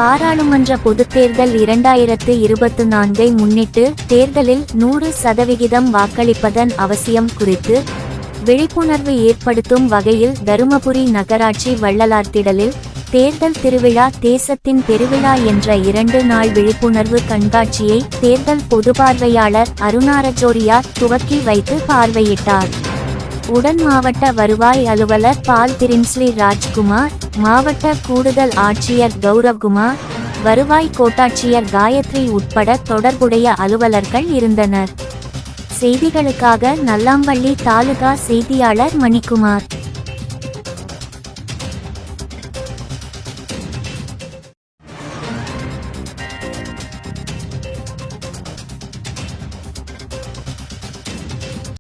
பாராளுமன்ற பொதுத்தேர்தல் 2024ஐ முன்னிட்டு தேர்தலில் 100% வாக்களிப்பதன் அவசியம் குறித்து விழிப்புணர்வு ஏற்படுத்தும் வகையில் தருமபுரி நகராட்சி வள்ளலார்திடலில் தேர்தல் திருவிழா தேசத்தின் பெருவிழா என்ற 2 நாள் விழிப்புணர்வு கண்காட்சியை தேர்தல் பொதுப்பார்வையாளர் அருணாரஜோரியா துவக்கி வைத்து பார்வையிட்டார். உடன் மாவட்ட வருவாய் அலுவலர் பால் பிரின்ஸ்லி ராஜ்குமார், மாவட்ட கூடுதல் ஆட்சியர் கௌரவ்குமார், வருவாய் கோட்டாட்சியர் காயத்ரி உட்பட தொடர்புடைய அலுவலர்கள் இருந்தனர். செய்திகளுக்காக நல்லாம்பள்ளி தாலுகா செய்தியாளர் மணிக்குமார்.